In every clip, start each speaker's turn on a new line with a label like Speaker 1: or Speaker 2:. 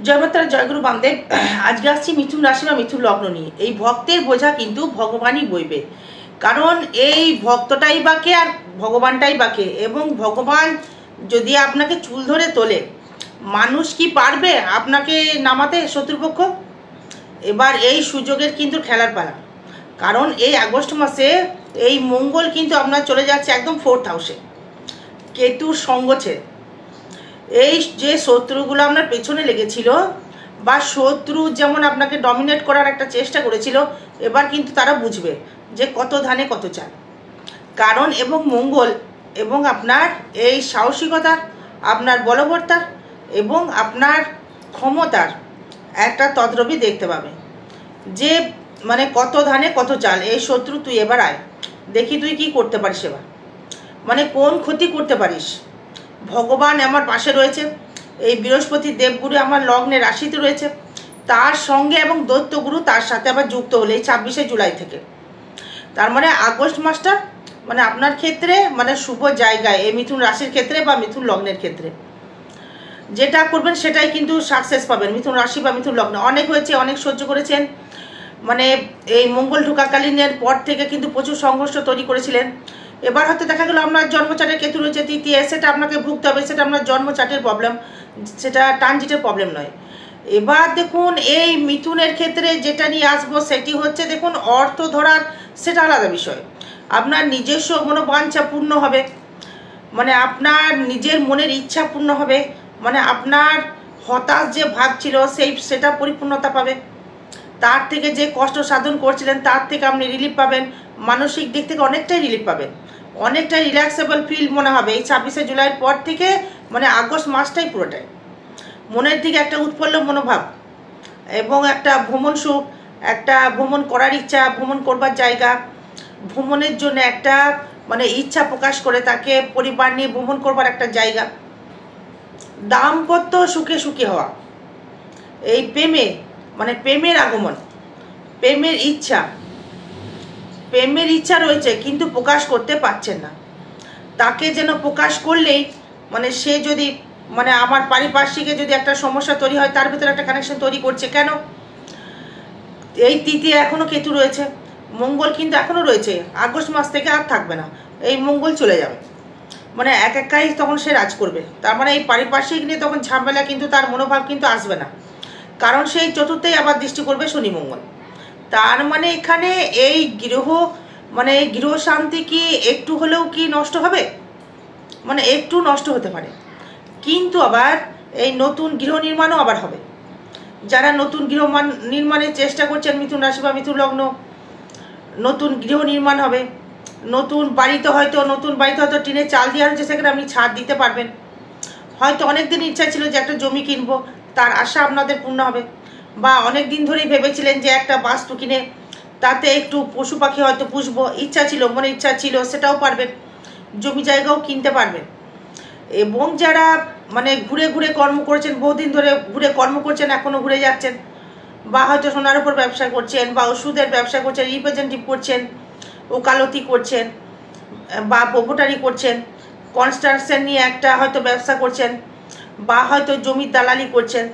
Speaker 1: জয়মাতারা জয়গুরু বামদেব। আজকে আসছি মিথুন রাশি বা মিথুন লগ্ন নিয়ে। এই ভক্তের বোঝা কিন্তু ভগবানই বইবে, কারণ এই ভক্তটাই বাকে আর ভগবানটাই বাকে। এবং ভগবান যদি আপনাকে চুল ধরে তোলে, মানুষ কি পারবে আপনাকে নামাতে? শত্রুপক্ষ। এবার এই সুযোগের কিন্তু খেলার পালা, কারণ এই আগস্ট মাসে এই মঙ্গল কিন্তু আপনার চলে যাচ্ছে একদম 4th হাউসে কেতুর সঙ্গ ছেড়ে। এই যে শত্রুগুলো আপনার পেছনে লেগেছিল বা শত্রু যেমন আপনাকে ডমিনেট করার একটা চেষ্টা করেছিল, এবার কিন্তু তারা বুঝবে যে কত ধানে কত চাল। কারণ এবং মঙ্গল এবং আপনার এই সাহসিকতার, আপনার বলবত্তার এবং আপনার ক্ষমতার একটা তদ্রবই দেখতে পাবে যে মানে কত ধানে কত চাল। এই শত্রু তুই এবার আয়, দেখি তুই কি করতে পারিস, এবার মানে কোন ক্ষতি করতে পারিস। ভগবান আমার পাশে রয়েছে, এই বৃহস্পতি দেবগুরু আমার লগ্নে রাশিতে রয়েছে, তার সঙ্গে এবং দৈত্যগুরু তার সাথে আবার যুক্ত হলে এই 26শে জুলাই থেকে। তার মানে আগস্ট মাসটা মানে আপনার ক্ষেত্রে মানে শুভ জায়গায়, এই মিথুন রাশির ক্ষেত্রে বা মিথুন লগ্নের ক্ষেত্রে যেটা করবেন সেটাই কিন্তু সাকসেস পাবেন। মিথুন রাশি বা মিথুন লগ্ন অনেক হয়েছে, অনেক সহ্য করেছেন, মানে এই মঙ্গল ঢোকাকালীনের পর থেকে কিন্তু প্রচুর সংঘর্ষ তৈরি করেছিলেন। এবার হয়তো দেখা গেল আপনার জন্মচাটের কেতু রয়েছে তৃতীয়, সেটা আপনাকে ভুগতে হবে, সেটা আপনার জন্মচাটের প্রবলেম, সেটা ট্রানজিটের প্রবলেম নয়। এবার দেখুন এই মিথুনের ক্ষেত্রে যেটা নিয়ে আসবো সেটি হচ্ছে, দেখুন অর্থ ধরার সেটা আলাদা বিষয়। আপনার নিজস্ব মনোবাঞ্ছা পূর্ণ হবে, মানে আপনার নিজের মনের ইচ্ছা পূর্ণ হবে, মানে আপনার হতাশ যে ভাব ছিল সেটা পরিপূর্ণতা পাবে। তার থেকে যে কষ্ট সাধন করছিলেন তার থেকে আপনি রিলিফ পাবেন, মানসিক দিক থেকে অনেকটাই রিলিফ পাবেন, অনেকটাই রিল্যাক্সেবল ফিল মনে হবে এই 26শে জুলাইয়ের পর থেকে। মানে আগস্ট মাসটাই পুরোটাই মনের দিকে একটা উৎফুল্ল মনোভাব এবং একটা ভ্রমণ সুখ, একটা ভ্রমণ করার ইচ্ছা, ভ্রমণ করবার জায়গা, ভ্রমণের জন্য একটা মানে ইচ্ছা প্রকাশ করে তাকে পরিবার নিয়ে ভ্রমণ করবার একটা জায়গা, দাম্পত্য সুখে সুখী হওয়া, এই প্রেমে মানে প্রেমের আগমন, প্রেমের ইচ্ছা রয়েছে কিন্তু প্রকাশ করতে পারছেন না। তাকে যেন প্রকাশ করলেই মানে সে যদি মানে আমার পারিপার্শ্বিকে যদি একটা সমস্যা তৈরি হয়, তার ভিতরে একটা কানেকশন তৈরি করছে। কেন? এই তৃতীয় এখনও কেতু রয়েছে, মঙ্গল কিন্তু এখনও রয়েছে, আগস্ট মাস থেকে আর থাকবে না, এই মঙ্গল চলে যাবে, মানে একাই তখন সে রাজ করবে। তার মানে এই পারিপার্শ্বিক নিয়ে তখন ঝামেলা কিন্তু তার মনোভাব কিন্তু আসবে না, কারণ সেই চতুর্থেই আবার দৃষ্টি করবে শনি মঙ্গল। তার মানে এখানে এই মানে গৃহ শান্তি কি একটু হলেও কি নষ্ট হবে? মানে একটু নষ্ট হতে পারে, কিন্তু আবার এই নতুন গৃহ নির্মাণও আবার হবে। যারা নতুন গৃহ নির্মাণের চেষ্টা করছেন মিথুন রাশি বা মিথুন লগ্ন, নতুন গৃহ নির্মাণ হবে, নতুন বাড়িতে হয়তো টিনের চাল দেওয়া হচ্ছে, সেখানে আপনি ছাদ দিতে পারবেন। হয়তো অনেক দিন ইচ্ছা ছিল যে একটা জমি কিনবো, তার আশা আপনাদের পূর্ণ হবে। বা অনেক দিন ধরেই ভেবেছিলেন যে একটা বাস্তু কিনে তাতে একটু পশু পাখি হয়তো পুষবো, মনে ইচ্ছা ছিল, সেটাও পারবেন। জমি জায়গাও কিনতে পারবেন। এবং যারা মানে ঘুরে ঘুরে কর্ম করছেন, বহুদিন ধরে ঘুরে কর্ম করছেন, এখনও ঘুরে যাচ্ছেন, বা হয়তো সোনার উপর ব্যবসা করছেন, বা ওষুধের ব্যবসা করছেন, রিপ্রেজেন্টেটিভ করছেন, ওকালতি করছেন, বা প্রোপোটারি করছেন, কনস্ট্রাকশন নিয়ে একটা হয়তো ব্যবসা করছেন, বা হয়তো জমির দালালি করছেন,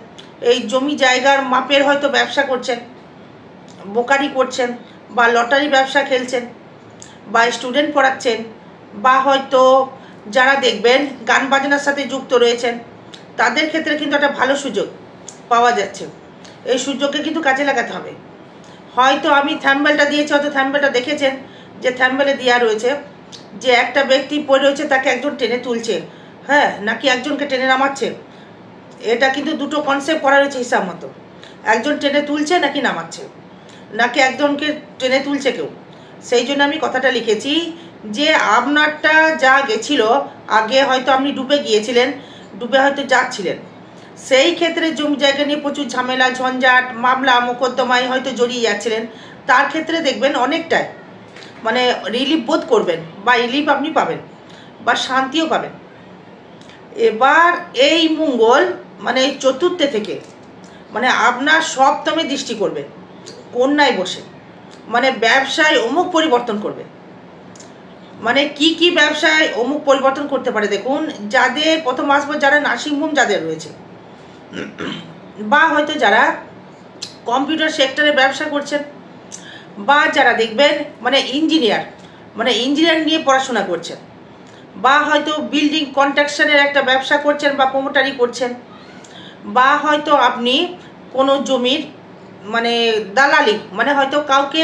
Speaker 1: এই জমি জায়গার মাপের হয়তো ব্যবসা করছেন, বোকারি করছেন, বা লটারি ব্যবসা খেলছেন, বা স্টুডেন্ট পড়াচ্ছেন, বা হয়তো যারা দেখবেন গান বাজনার সাথে যুক্ত রয়েছেন, তাদের ক্ষেত্রে কিন্তু একটা ভালো সুযোগ পাওয়া যাচ্ছে। এই সুযোগকে কিন্তু কাজে লাগাতে হবে। হয়তো আমি থ্যাম্বেলটা দিয়েছি, হয়তো থ্যাম্বেলটা দেখেছেন যে থ্যাম্বেলে দেওয়া রয়েছে যে একটা ব্যক্তি পড়ে রয়েছে, তাকে একজন টেনে তুলছে, হ্যাঁ, নাকি একজনকে টেনে নামাচ্ছে। এটা কিন্তু দুটো কনসেপ্ট করা রয়েছে হিসাব মতো, একজন টেনে তুলছে নাকি নামাচ্ছে, নাকি একজনকে টেনে তুলছে কেউ। সেই জন্য আমি কথাটা লিখেছি যে আপনারটা যা গেছিল আগে, হয়তো আপনি ডুবে গিয়েছিলেন, ডুবে হয়তো যাচ্ছিলেন, সেই ক্ষেত্রে জমি জায়গা নিয়ে প্রচুর ঝামেলা ঝঞ্ঝাট মামলা মোকদ্দমায় হয়তো জড়িয়ে যাচ্ছিলেন, তার ক্ষেত্রে দেখবেন অনেকটাই মানে রিলিফ বোধ করবেন, বা রিলিফ আপনি পাবেন, বা শান্তিও পাবেন। এবার এই মঙ্গল মানে এই চতুর্থে থেকে মানে আপনার সপ্তমে দৃষ্টি করবে কন্যায় বসে, মানে ব্যবসায় অমুক পরিবর্তন করবে। মানে কি ব্যবসায় অমুক পরিবর্তন করতে পারে? দেখুন, যাদের প্রথম আসবো যারা নার্সিংহোম যাদের রয়েছে, বা হয়তো যারা কম্পিউটার সেক্টরে ব্যবসা করছেন, বা যারা দেখবেন মানে ইঞ্জিনিয়ার নিয়ে পড়াশোনা করছেন, বা হয়তো বিল্ডিং কনস্ট্রাকশনের একটা ব্যবসা করছেন বা প্রমোটারি করছেন, বা হয়তো আপনি কোনো জমির মানে দালালি মানে হয়তো কাউকে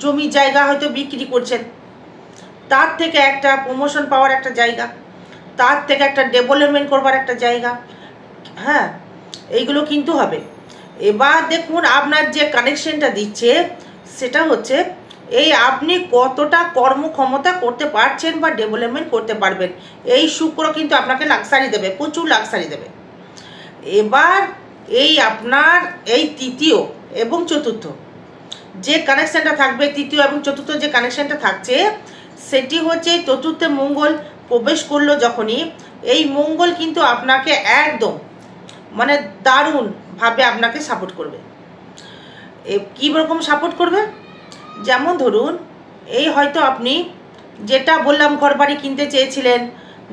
Speaker 1: জমি জায়গা হয়তো বিক্রি করছেন, তার থেকে একটা প্রমোশন পাওয়ার একটা জায়গা, তার থেকে একটা ডেভেলপমেন্ট করবার একটা জায়গা। হ্যাঁ, এইগুলো কিন্তু হবে। এবার দেখুন আপনার যে কানেকশনটা দিচ্ছে সেটা হচ্ছে এই আপনি কতটা কর্মক্ষমতা করতে পারছেন বা ডেভেলপমেন্ট করতে পারবেন। এই শুক্র কিন্তু আপনাকে লাক্সারি দেবে, প্রচুর লাক্সারি দেবে। এবার এই আপনার এই তৃতীয় এবং চতুর্থ যে কানেকশানটা থাকবে, তৃতীয় এবং চতুর্থ যে কানেকশানটা থাকছে সেটি হচ্ছে চতুর্থে মঙ্গল প্রবেশ করলো যখনই, এই মঙ্গল কিন্তু আপনাকে একদম মানে দারুণভাবে আপনাকে সাপোর্ট করবে। কী রকম সাপোর্ট করবে? যেমন ধরুন এই হয়তো আপনি যেটা বললাম ঘরবাড়ি কিনতে চেয়েছিলেন,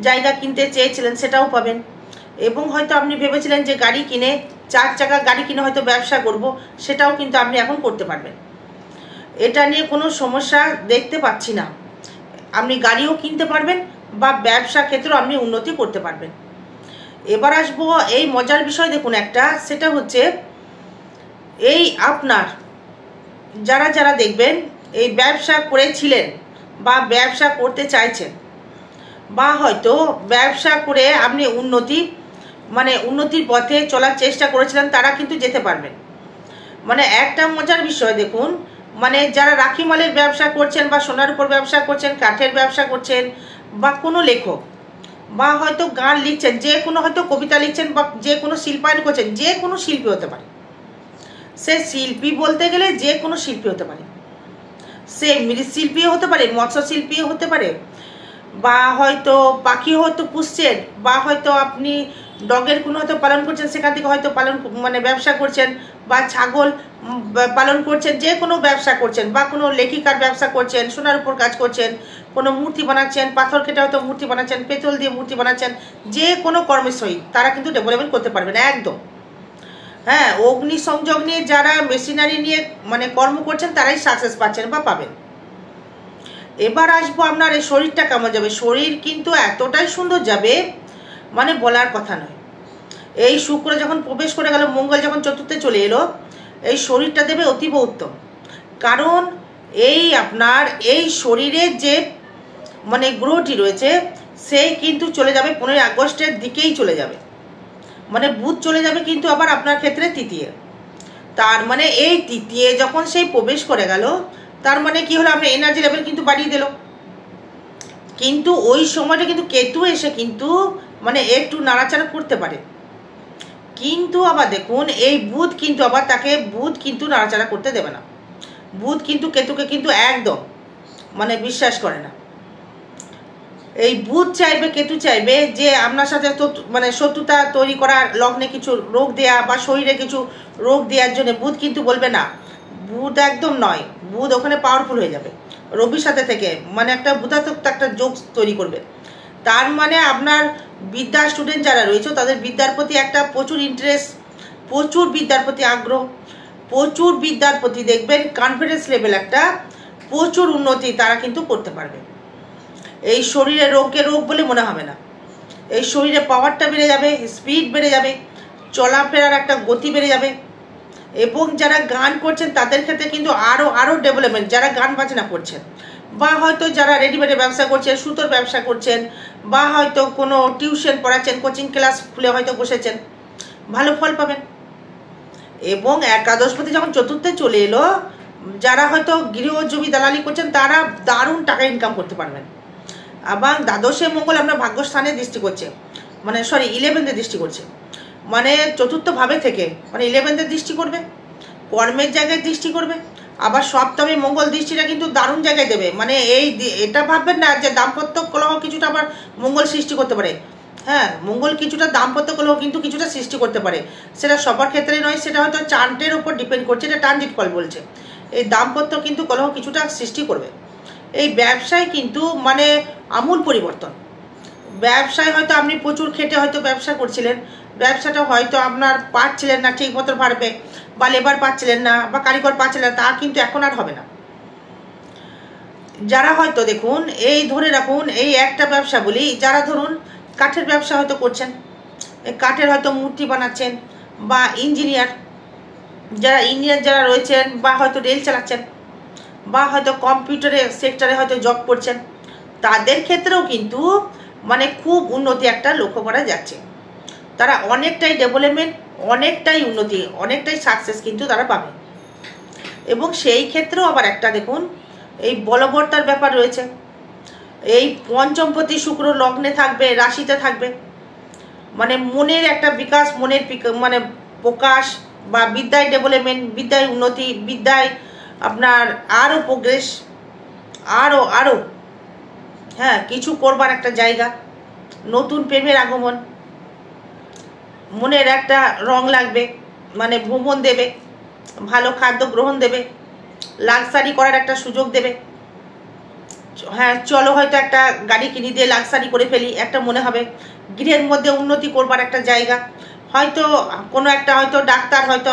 Speaker 1: জায়গা কিনতে চেয়েছিলেন, সেটাও পাবেন। এবং হয়তো আপনি ভেবেছিলেন যে গাড়ি কিনে 4 চাকা গাড়ি কিনে হয়তো ব্যবসা করব, সেটাও কিন্তু আপনি এখন করতে পারবেন। এটা নিয়ে কোনো সমস্যা দেখতে পাচ্ছি না। আপনি গাড়িও কিনতে পারবেন বা ব্যবসা ক্ষেত্রেও আপনি উন্নতি করতে পারবেন। এবার আসবো এই মজার বিষয় দেখুন একটা, সেটা হচ্ছে এই আপনার যারা যারা দেখবেন এই ব্যবসা করেছিলেন বা ব্যবসা করতে চাইছেন, বা হয়তো ব্যবসা করে আপনি উন্নতির পথে চলার চেষ্টা করেছিলেন, তারা কিন্তু যেতে পারবেন। মানে একটা মজার বিষয় দেখুন, মানে যারা রাখি মালের ব্যবসা করছেন বা সোনার উপর ব্যবসা করছেন, কাঠের ব্যবসা করছেন, বা কোনো লেখক, বা হয়তো গান লিখছেন, যে কোনো হয়তো কবিতা লিখছেন, বা যে কোনো শিল্পায়ন করছেন, যে কোনো শিল্পী হতে পারে। সে শিল্পী বলতে গেলে যে কোনো শিল্পী হতে পারে, সে মৃৎশিল্পীও হতে পারে, মৎস্যশিল্পীও হতে পারে, বা হয়তো পাখি হয়তো পুষছেন, বা হয়তো আপনি ডগের কোনো হয়তো পালন করছেন, সেখান থেকে হয়তো ব্যবসা করছেন, বা ছাগল পালন করছেন, যে কোনো ব্যবসা করছেন, বা কোনো লেখিকার ব্যবসা করছেন, সোনার উপর কাজ করছেন, কোনো মূর্তি বানাচ্ছেন, পাথর কেটে হয়তো মূর্তি বানাচ্ছেন, পেতল দিয়ে মূর্তি বানাচ্ছেন, যে কোনো কর্মের সহিত তারা কিন্তু ডেভেলপমেন্ট করতে পারবেন একদম। হ্যাঁ, অগ্নি সংযোগ নিয়ে যারা মেশিনারি নিয়ে কর্ম করছেন তারাই সাকসেস পাচ্ছেন বা পাবেন। এবার আসবো আপনার এই শরীরটা কেমন যাবে। শরীর কিন্তু এতটাই সুন্দর যাবে বলার কথা নয়। এই শুক্র যখন প্রবেশ করে গেল, মঙ্গল যখন চতুর্থে চলে এলো, এই শরীরটা দেবে অতীব উত্তম। কারণ এই আপনার এই শরীরের যে গ্রহটি রয়েছে সে কিন্তু চলে যাবে 15 আগস্টের দিকেই চলে যাবে। বুধ চলে যাবে কিন্তু আবার আপনার ক্ষেত্রে তৃতীয়। তার এই তৃতীয় যখন সেই প্রবেশ করে গেল, তার কি হলো, আপনার এনার্জি লেভেল কিন্তু বাড়িয়ে দিল। কিন্তু ওই সময়টা কিন্তু কেতু এসে কিন্তু একটু নাড়াচাড়া করতে পারে। কিন্তু আবার দেখুন এই বুধ কিন্তু নাড়াচাড়া করতে দেবে না। বুধ কিন্তু কেতুকে কিন্তু একদম বিশ্বাস করে না। এই বুধ চাইবে, কেতু চাইবে যে আপনার সাথে তো শত্রুতা তৈরি করার, লগ্নে কিছু রোগ দেয়া বা শরীরে কিছু রোগ দেওয়ার জন্য বুধ কিন্তু বলবে না। বুধ একদম নয়, বুধ ওখানে পাওয়ারফুল হয়ে যাবে রবির সাথে থেকে, একটা বুধাত্মক একটা যোগ তৈরি করবে। তার আপনার বিদ্যা স্টুডেন্ট যারা রয়েছে তাদের বিদ্যার প্রতি একটা প্রচুর ইন্টারেস্ট, প্রচুর বিদ্যার প্রতি আগ্রহ, প্রচুর বিদ্যার প্রতি দেখবেন কনফিডেন্স লেভেল একটা প্রচুর উন্নতি তারা কিন্তু করতে পারবে। এই শরীরে রোগকে রোগ বলে মনে হবে না। এই শরীরে পাওয়ারটা বেড়ে যাবে, স্পিড বেড়ে যাবে, চলাফেরার একটা গতি বেড়ে যাবে। এবং যারা গান করছেন তাদের ক্ষেত্রে কিন্তু আরও ডেভেলপমেন্ট, যারা গান বাজনা করছেন, বা হয়তো যারা রেডিমেডের ব্যবসা করছেন, সুতোর ব্যবসা করছেন, বা হয়তো কোনো টিউশন পড়াচ্ছেন, কোচিং ক্লাস খুলে হয়তো বসেছেন, ভালো ফল পাবেন। এবং একাদশপতি যখন চতুর্থে চলে এলো, যারা হয়তো গৃহ জমি দালালি করছেন তারা দারুণ টাকা ইনকাম করতে পারবেন। এবং দ্বাদশে মঙ্গল আপনার ভাগ্যস্থানে দৃষ্টি করছে, 11th দৃষ্টি করছে, চতুর্থ ভাবে থেকে 11th দৃষ্টি করবে, কর্মের জায়গায় দৃষ্টি করবে। আবার সপ্তমে মঙ্গল দৃষ্টিটা কিন্তু দারুণ জায়গায় দেবে। এটা ভাববেন না যে দাম্পত্য কলহ কিছুটা আবার মঙ্গল সৃষ্টি করতে পারে। হ্যাঁ, মঙ্গল কিছুটা দাম্পত্য কলহ কিন্তু কিছুটা সৃষ্টি করতে পারে। সেটা সবার ক্ষেত্রে নয়, সেটা হয়তো চার্টের উপর ডিপেন্ড করছে, এটা ট্রানজিট ফল বলছে। এই দাম্পত্য কিন্তু কলহ কিছুটা সৃষ্টি করবে। এই ব্যবসায় কিন্তু আমূল পরিবর্তন। ব্যবসায় হয়তো আপনি প্রচুর খেটে হয়তো ব্যবসা করছিলেন, ব্যবসাটা হয়তো আপনার পাচ্ছিলেন না ঠিক মতো পারবে, বা লেবার পাচ্ছিলেন না, বা কারিগর পাচ্ছিলেন না, তা কিন্তু এখন আর হবে না। যারা হয়তো দেখুন, এই ধরে রাখুন, এই একটা ব্যবসা বলি, যারা ধরুন কাঠের ব্যবসা হয়তো করছেন, কাঠের হয়তো মূর্তি বানাচ্ছেন, বা ইঞ্জিনিয়ার যারা রয়েছেন, বা হয়তো রেল চালাচ্ছেন, বা হয়তো কম্পিউটারের সেক্টরে হয়তো জব করছেন, তাদের ক্ষেত্রেও কিন্তু মানে খুব উন্নতি একটা লক্ষ্য করা যাচ্ছে। তারা অনেকটাই ডেভেলপমেন্ট, অনেকটাই উন্নতি, অনেকটাই সাকসেস কিন্তু তারা পাবে। এবং সেই ক্ষেত্রেও আবার একটা দেখুন, এই বলবর্তার ব্যাপার রয়েছে। এই পঞ্চমপতি শুক্র লগ্নে থাকবে, রাশিতে থাকবে, মানে মনের একটা বিকাশ, মনের মানে প্রকাশ, বা বিদ্যায় ডেভেলপমেন্ট, বিদ্যায় উন্নতি, বিদ্যায় আপনার আরও প্রোগ্রেস, আরও হ্যাঁ কিছু করবার একটা জায়গা, নতুন প্রেমের আগমন, মনের একটা রং লাগবে, মানে ভ্রমণ দেবে, ভালো খাদ্য গ্রহণ দেবে, লাক্সারি করার একটা সুযোগ দেবে। হ্যাঁ চলো হয়তো একটা গাড়ি কিনে দিয়ে লাক্সারি করে ফেলি, একটা মনে হবে। গৃহের মধ্যে উন্নতি করবার একটা জায়গা, হয়তো কোনো একটা হয়তো ডাক্তার, হয়তো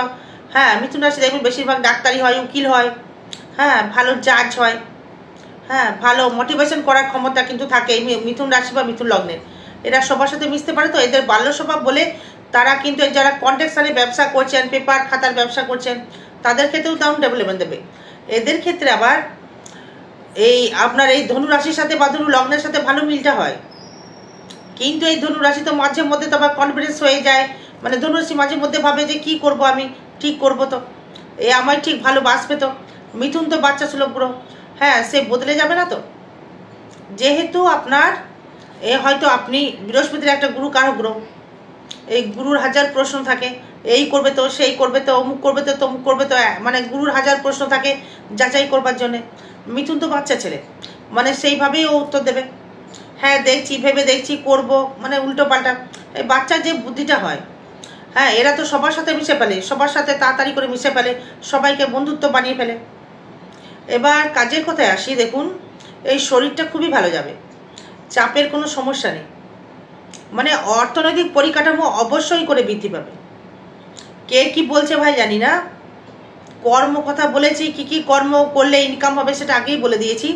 Speaker 1: হ্যাঁ মিথুন রাশি দেখুন বেশিরভাগ ডাক্তারই হয়, উকিল হয়, হ্যাঁ ভালো জাজ হয়, হ্যাঁ ভালো মোটিভেশন করার ক্ষমতা কিন্তু থাকে এই মিথুন রাশি বা মিথুন লগ্নের। এরা সবার সাথে মিশতে পারে, তো এদের বাল্য স্বভাব বলে তারা কিন্তু যারা কন্ট্রাকশনে ব্যবসা করছেন, পেপার খাতার ব্যবসা করছেন, তাদের ক্ষেত্রেও দারুণ ডেভেলপমেন্ট দেবে। এদের ক্ষেত্রে আবার এই আপনার এই ধনু রাশির সাথে বা ধনু লগ্নের সাথে ভালো মিলটা হয়, কিন্তু এই ধনু রাশি তো মাঝে মধ্যে তো আবার কনফিডেন্স হয়ে যায়, মানে ধনু রাশি মাঝে মধ্যে ভাবে যে কি করব, আমি ঠিক করব তো, এ আমায় ঠিক ভালো বাঁচবে তো। মিথুন তো বাচ্চা সুলভ গ্রহ, হ্যাঁ সে বদলে যাবে না তো। যেহেতু আপনার হয়তো আপনি বৃহস্পতির একটা গুরু কারক গ্রহ, এই গুরুর হাজার প্রশ্ন থাকে, এই করবে তো, সেই করবে তো, অমুক করবে তো, তমুক করবে তো, মানে গুরুর হাজার প্রশ্ন থাকে যাচাই করবার জন্যে। মিথুন তো বাচ্চা ছেলে, মানে সেইভাবেই ও উত্তর দেবে, হ্যাঁ দেখছি, ভেবে দেখছি, করব, মানে উল্টো পাল্টা। এই বাচ্চার যে বুদ্ধিটা হয়, হ্যাঁ এরা তো সবার সাথে মিশে ফেলে, সবার সাথে তাড়াতাড়ি করে মিশে ফেলে, সবাইকে বন্ধুত্ব বানিয়ে ফেলে। এবার কাজের কথায় আসি, দেখুন এই শরীরটা খুবই ভালো যাবে, চাপের কোনো সমস্যা নেই, মানে অর্থনৈতিক পরিকাঠামো অবশ্যই করে বৃদ্ধি পাবে। কে কি বলছে ভাই জানি না, কর্ম কথা বলেছি, কি কি কর্ম করলে ইনকাম হবে সেটা আগেই বলে দিয়েছি।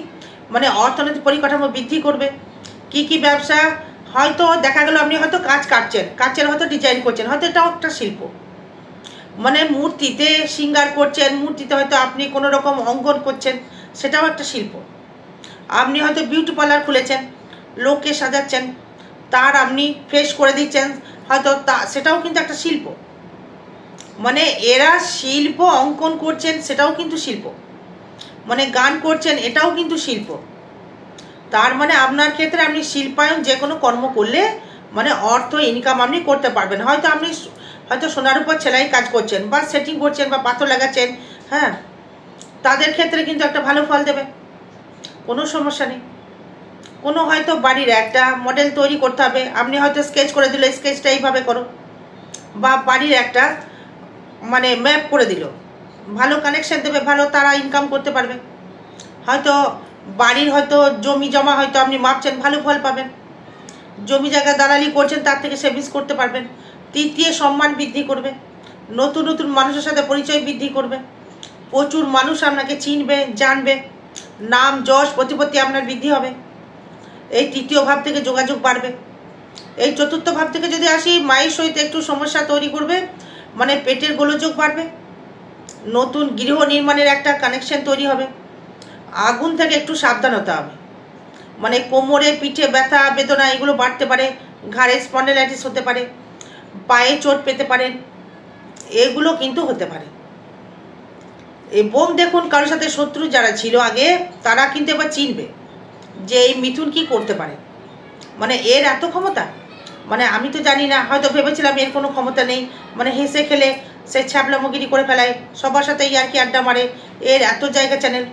Speaker 1: মানে অর্থনৈতিক পরিকাঠামো বৃদ্ধি করবে, কি কি ব্যবসা, হয়তো দেখা গেল আপনি হয়তো কাজ কাটছেন, কাচের হয়তো ডিজাইন করছেন, হয়তো এটাও একটা শিল্প, মানে মূর্তিতে সিঙ্গার করছেন, মূর্তিতে হয়তো আপনি কোনো রকম অঙ্কন করছেন, সেটাও একটা শিল্প। আপনি হয়তো বিউটি পার্লার খুলেছেন, লোককে সাজাচ্ছেন, তার আপনি ফ্রেশ করে দিচ্ছেন, হয়তো সেটাও কিন্তু একটা শিল্প। মানে এরা শিল্প, অঙ্কন করছেন সেটাও কিন্তু শিল্প, মানে গান করছেন এটাও কিন্তু শিল্প। তার মানে আপনার ক্ষেত্রে আপনি শিল্পায়ন যে কোনো কর্ম করলে মানে অর্থ ইনকাম আপনি করতে পারবেন। হয়তো আপনি হয়তো সোনার উপর সেলাই কাজ করছেন, বা সেটিং করছেন, বা পাথর লাগাচ্ছেন, হ্যাঁ তাদের ক্ষেত্রে কিন্তু একটা ভালো ফল দেবে, কোনো সমস্যা নেই। কোনো হয়তো বাড়ির একটা মডেল তৈরি করতে হবে, আপনি হয়তো স্কেচ করে দিল, স্কেচটা এইভাবে করো, বা বাড়ির একটা মানে ম্যাপ করে দিল, ভালো কানেকশন দেবে, ভালো তারা ইনকাম করতে পারবে। হয়তো বাড়ির হয়তো জমি জমা হয়তো আপনি মাপছেন, ভালো ফল পাবেন। জমি জায়গা দালালি করছেন, তার থেকে সেভিংস করতে পারবেন। তৃতীয় সম্মান বৃদ্ধি করবে, নতুন নতুন মানুষের সাথে পরিচয় বৃদ্ধি করবে, প্রচুর মানুষ আপনাকে চিনবে, জানবে, নাম যশ প্রতিপত্তি আপনার বৃদ্ধি হবে। এই তৃতীয় ভাব থেকে যোগাযোগ বাড়বে। এই চতুর্থ ভাব থেকে যদি আসি, মায়ের সহিত একটু সমস্যা তৈরি করবে, মানে পেটের গোলযোগ বাড়বে, নতুন গৃহ নির্মাণের একটা কানেকশন তৈরি হবে। আগুন থেকে একটু সাবধান হতে হবে, মানে কোমরে পিঠে ব্যথা বেদনা এগুলো বাড়তে পারে, ঘাড়ে স্পন্ডাইলাইটিস হতে পারে, পায়ে চোট পেতে পারেন, এগুলো কিন্তু হতে পারে। এবং দেখুন কারোর সাথে শত্রু যারা ছিল আগে, তারা কিন্তু এবার চিনবে যে এই মিথুন কি করতে পারে, মানে এর এত ক্ষমতা, মানে আমি তো জানি না, হয়তো ভেবেছিলাম এর কোনো ক্ষমতা নেই, মানে হেসে খেলে সে ছ্যাবলামগিরি করে ফেলায়, সবার সাথে ইয়ার্কি আড্ডা মারে, এর এত জায়গা চ্যানেল,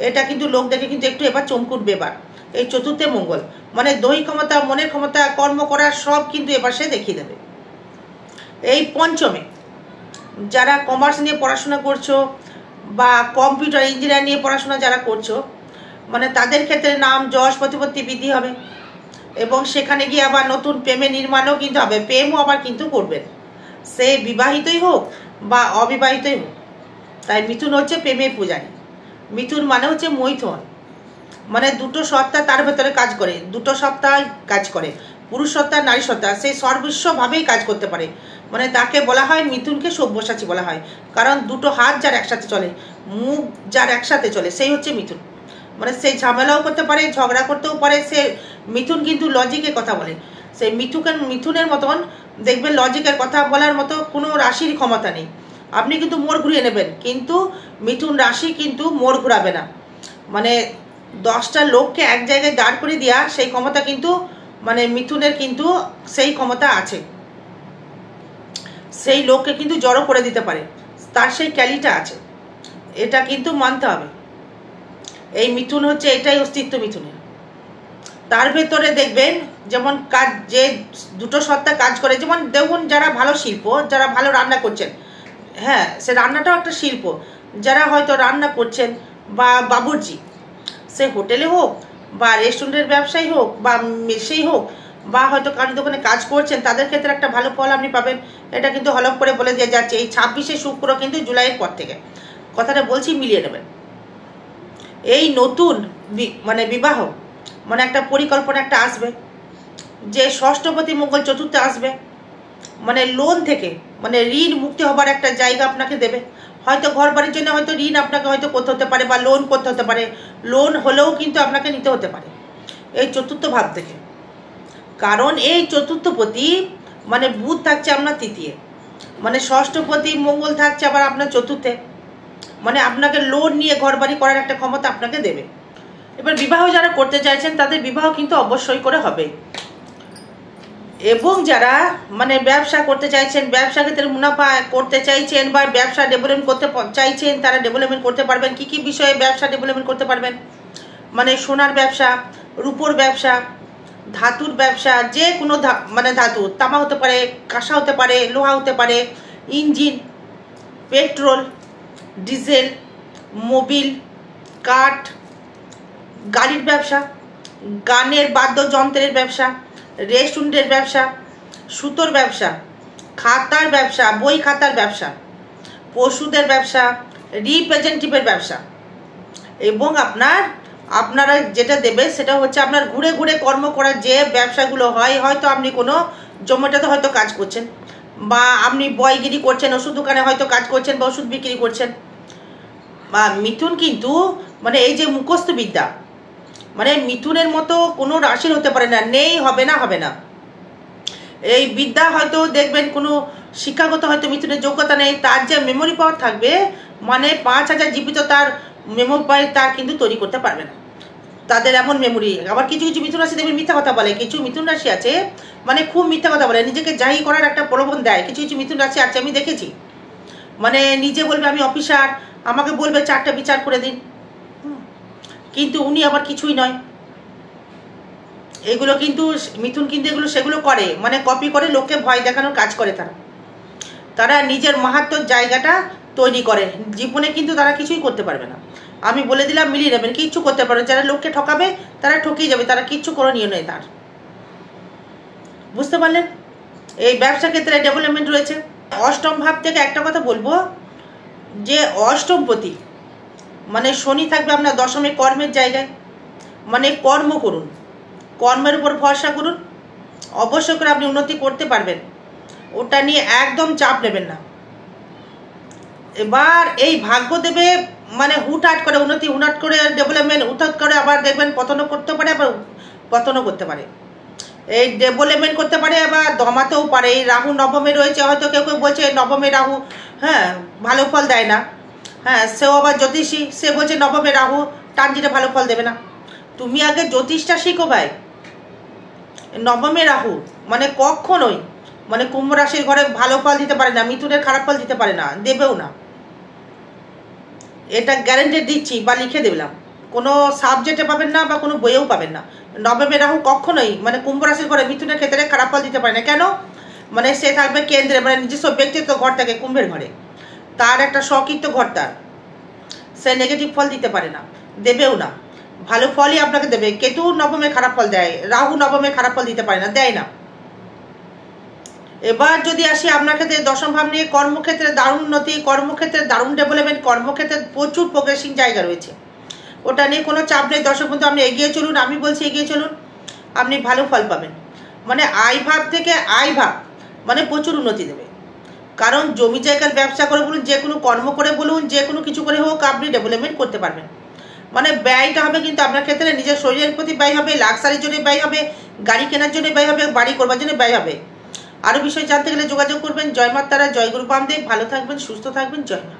Speaker 1: এটা কিন্তু লোক দেখে কিন্তু একটু এবার চমকুটবে। এবার এই চতুর্থে মঙ্গল, মানে দৈহিক ক্ষমতা, মনের ক্ষমতা, কর্ম করার সব কিন্তু এবার সে দেখিয়ে দেবে। এই পঞ্চমে যারা কমার্স নিয়ে পড়াশোনা করছো, বা কম্পিউটার ইঞ্জিনিয়ার নিয়ে পড়াশোনা যারা করছো, মানে তাদের ক্ষেত্রে নাম যশ প্রতিপত্তি বৃদ্ধি হবে। এবং সেখানে গিয়ে আবার নতুন প্রেমে নির্মাণও কিন্তু হবে, প্রেমও আবার কিন্তু করবেন, সে বিবাহিতই হোক বা অবিবাহিতই হোক। তাই মিথুন হচ্ছে প্রেমের পূজারী। মিথুন মানে হচ্ছে মৈথুন, মানে দুটো সত্তা তার ভেতরে কাজ করে, দুটো সত্তা কাজ করে, পুরুষ সত্তা নারী সত্তা, সেই সর্বস্বভাবেই কাজ করতে পারে। মানে তাকে বলা হয় মিথুনকে সব্যসাচী বলা হয়, কারণ দুটো হাত যার একসাথে চলে, মুখ যার একসাথে চলে, সেই হচ্ছে মিথুন। মানে সে ঝামেলাও করতে পারে, ঝগড়া করতেও পারে। সে মিথুন কিন্তু লজিকে কথা বলে, সেই মিথুনের মতন দেখবেন লজিকের কথা বলার মতো কোনো রাশির ক্ষমতা নেই। আপনি কিন্তু মোড় ঘুরিয়ে নেবেন, কিন্তু মিথুন রাশি কিন্তু মোড় ঘুরাবে না। মানে 10টা লোককে এক জায়গায় দাঁড় করে দেওয়া সেই ক্ষমতা কিন্তু মানে মিথুনের কিন্তু সেই ক্ষমতা আছে, সেই লোককে কিন্তু জড়ো করে দিতে পারে, তার সেই ক্যালিটা আছে, এটা কিন্তু মানতে হবে। এই মিথুন হচ্ছে এটাই অস্তিত্ব মিথুনের। তার ভেতরে দেখবেন যেমন কাজ, যে দুটো সত্তা কাজ করে, যেমন দেখুন যারা ভালো শিল্প, যারা ভালো রান্না করছেন, হ্যাঁ সে রান্নাটাও একটা শিল্প, যারা হয়তো রান্না করছেন বা বাবুর্চি, সে হোটেলে হোক বা রেস্টুরেন্টের ব্যবসায়ী হোক বা মেসেই হোক বা হয়তো কারোর দোকানে কাজ করছেন, তাদের ক্ষেত্রে একটা ভালো ফল আপনি পাবেন। এটা কিন্তু হলফ করে বলে দিয়ে যাচ্ছে এই 26শে শুক্র কিন্তু জুলাইয়ের পর থেকে, কথাটা বলছি মিলিয়ে নেবেন। এই নতুন মানে বিবাহ মানে একটা পরিকল্পনা একটা আসবে, যে ষষ্ঠপতি মঙ্গল চতুর্থে আসবে, মানে লোন থেকে মানে ঋণ মুক্তি হবার একটা জায়গা আপনাকে দেবে। হয়তো ঘর বাড়ির জন্য হয়তো ঋণ আপনাকে হয়তো করতে হতে পারে বা লোন করতে হতে পারে, লোন হলেও কিন্তু আপনাকে নিতে হতে পারে এই চতুর্থ ভাব থেকে। কারণ এই চতুর্থপতি মানে বুধ থাকছে আপনার তৃতীয়, মানে ষষ্ঠপতি মঙ্গল থাকছে আবার আপনার চতুর্থে, মানে আপনাকে লোন নিয়ে ঘর বাড়ি করার একটা ক্ষমতা আপনাকে দেবে। এবার বিবাহ যারা করতে চাইছেন তাদের বিবাহ কিন্তু অবশ্যই করে হবে। এবং যারা মানে ব্যবসা করতে চাইছেন, ব্যবসা ক্ষেত্রে মুনাফা করতে চাইছেন বা ব্যবসা ডেভেলপমেন্ট করতে চাইছেন, তারা ডেভেলপমেন্ট করতে পারবেন। কি কি বিষয়ে ব্যবসা ডেভেলপমেন্ট করতে পারবেন? মানে সোনার ব্যবসা, রূপোর ব্যবসা, ধাতুর ব্যবসা, যে কোনো মানে ধাতু, তামা হতে পারে, কাঁসা হতে পারে, লোহা হতে পারে, ইঞ্জিন, পেট্রোল, ডিজেল, মোবিল, কাঠ, গাড়ির ব্যবসা, গানের বাদ্যযন্ত্রের ব্যবসা, রেস্টুরেন্টের ব্যবসা, সুতোর ব্যবসা, খাতার ব্যবসা, বই খাতার ব্যবসা, পশুদের ব্যবসা, রিপ্রেজেন্টেটিভের ব্যবসা। এবং আপনারা যেটা দেবে সেটা হচ্ছে আপনার ঘুরে ঘুরে কর্ম করার যে ব্যবসাগুলো হয়, হয়তো আপনি কোনো জোম্যাটোতে হয়তো কাজ করছেন বা আপনি বয়গিরি করছেন, ওষুধ দোকানে হয়তো কাজ করছেন বা ওষুধ বিক্রি করছেন। বা মিথুন কিন্তু মানে এই যে মুখস্থ বিদ্যা, মানে মিথুনের মতো কোনো রাশির হতে পারে না, নেই, হবে না, হবে না। এই বিদ্যা হয়তো দেখবেন কোনো শিক্ষাগত হয়তো মিথুনের যোগ্যতা নেই, তার যে মেমোরি পাওয়ার থাকবে মানে 5000 জীবিত তার মেমোরি পাওয়ার তার কিন্তু তৈরি করতে পারবে না, তাদের এমন মেমোরি। আবার কিছু কিছু মিথুন রাশি দেখবেন মিথ্যা কথা বলে, কিছু মিথুন রাশি আছে মানে খুব মিথ্যা কথা বলে, নিজেকে জাহি করার একটা প্রলোভন দেয়। কিছু কিছু মিথুন রাশি আছে আমি দেখেছি, মানে নিজে বলবে আমি অফিসার, আমাকে বলবে 4টা বিচার করে দিন, কিন্তু উনি আবার কিছুই নয়। এগুলো কিন্তু মিথুন কিন্তু এগুলো সেগুলো করে, মানে কপি করে লোককে ভয় দেখানোর কাজ করে। তারা নিজের মাহাত্ম্যর জায়গাটা তৈরি করে, জীবনে কিন্তু তারা কিছুই করতে পারবে না। আমি বলে দিলাম মিলিয়ে নেবেন, কিচ্ছু করতে পারবে। যারা লোককে ঠকাবে তারা ঠকিয়ে যাবে, তারা কিচ্ছু করণীয় নেই তার। বুঝতে পারলেন? এই ব্যবসা ক্ষেত্রে ডেভেলপমেন্ট রয়েছে। অষ্টম ভাব থেকে একটা কথা বলবো, যে অষ্টমপতি মানে শনি থাকবে আপনার দশমে কর্মের জায়গায়, মানে কর্ম করুন, কর্মের উপর ভরসা করুন, অবশ্যই করে আপনি উন্নতি করতে পারবেন, ওটা নিয়ে একদম চাপ নেবেন না। এবার এই ভাগ্য দেবে মানে হুটহাট করে উন্নতি, হুটহাট করে ডেভেলপমেন্ট, হুটহাট করে আবার দেখবেন পতনও করতে পারে, আবার পতনও করতে পারে। এই ডেভেলপমেন্ট করতে পারে আবার দমাতেও পারে। এই রাহু নবমে রয়েছে, হয়তো কেউ কেউ বলছে নবমে রাহু হ্যাঁ ভালো ফল দেয় না, হ্যাঁ সেও আবার জ্যোতিষী, সে বলছে নবমে রাহু টানজিটা ভালো ফল দেবে না। তুমি আগে জ্যোতিষটা শিখো ভাই। নবমে রাহু মানে কখনোই মানে কুম্ভ রাশির ঘরে ভালো ফল দিতে পারে না, মিথুনের খারাপ ফল দিতে পারে না, দেবেও না, এটা গ্যারেন্টি দিচ্ছি বা লিখে দিলাম। কোনো সাবজেক্টে পাবেন না বা কোনো বইয়েও পাবেন না। নবমে রাহু কখনোই মানে কুম্ভ রাশির ঘরে মিথুনের ক্ষেত্রে খারাপ ফল দিতে পারে না। কেন? মানে সে থাকবে কেন্দ্রে, মানে নিজস্ব ব্যক্তিত্ব ঘর থাকে কুম্ভের ঘরে, তার একটা স্বকীর্ত ঘর, তার সে নেগেটিভ ফল দিতে পারে না, দেবেও না। ভালো ফলই আপনাকে দেবে। কেতু নবমে খারাপ ফল দেয়, রাহু নবমে খারাপ ফল দিতে পারে না, দেয় না। এবার যদি আসি আপনার ক্ষেত্রে দশম ভাব নিয়ে, কর্মক্ষেত্রে দারুণ উন্নতি, কর্মক্ষেত্রে দারুণ ডেভেলপমেন্ট, কর্মক্ষেত্রে প্রচুর প্রোগ্রেসিং জায়গা রয়েছে, ওটা নিয়ে কোনো চাপ নেই দর্শক বন্ধু। আপনি এগিয়ে চলুন, আমি বলছি এগিয়ে চলুন, আপনি ভালো ফল পাবেন। মানে আয় ভাব থেকে আয় ভাব মানে প্রচুর উন্নতি দেবে। কারণ জমি জায়গার ব্যবসা করে বলুন, যে কোনো কর্ম করে বলুন, যে কোনো কিছু করে হোক আপনি ডেভেলপমেন্ট করতে পারবেন। মানে ব্যয়টা হবে কিন্তু আপনার ক্ষেত্রে নিজের শরীরের প্রতি ব্যয় হবে, লাক্সারির জন্য ব্যয় হবে, গাড়ি কেনার জন্য ব্যয় হবে, বাড়ি করবার জন্য ব্যয় হবে। আরও বিষয় জানতে গেলে যোগাযোগ করবেন। জয় মা তারা, জয় গুরু বামদেব। ভালো থাকবেন, সুস্থ থাকবেন, জয় মা।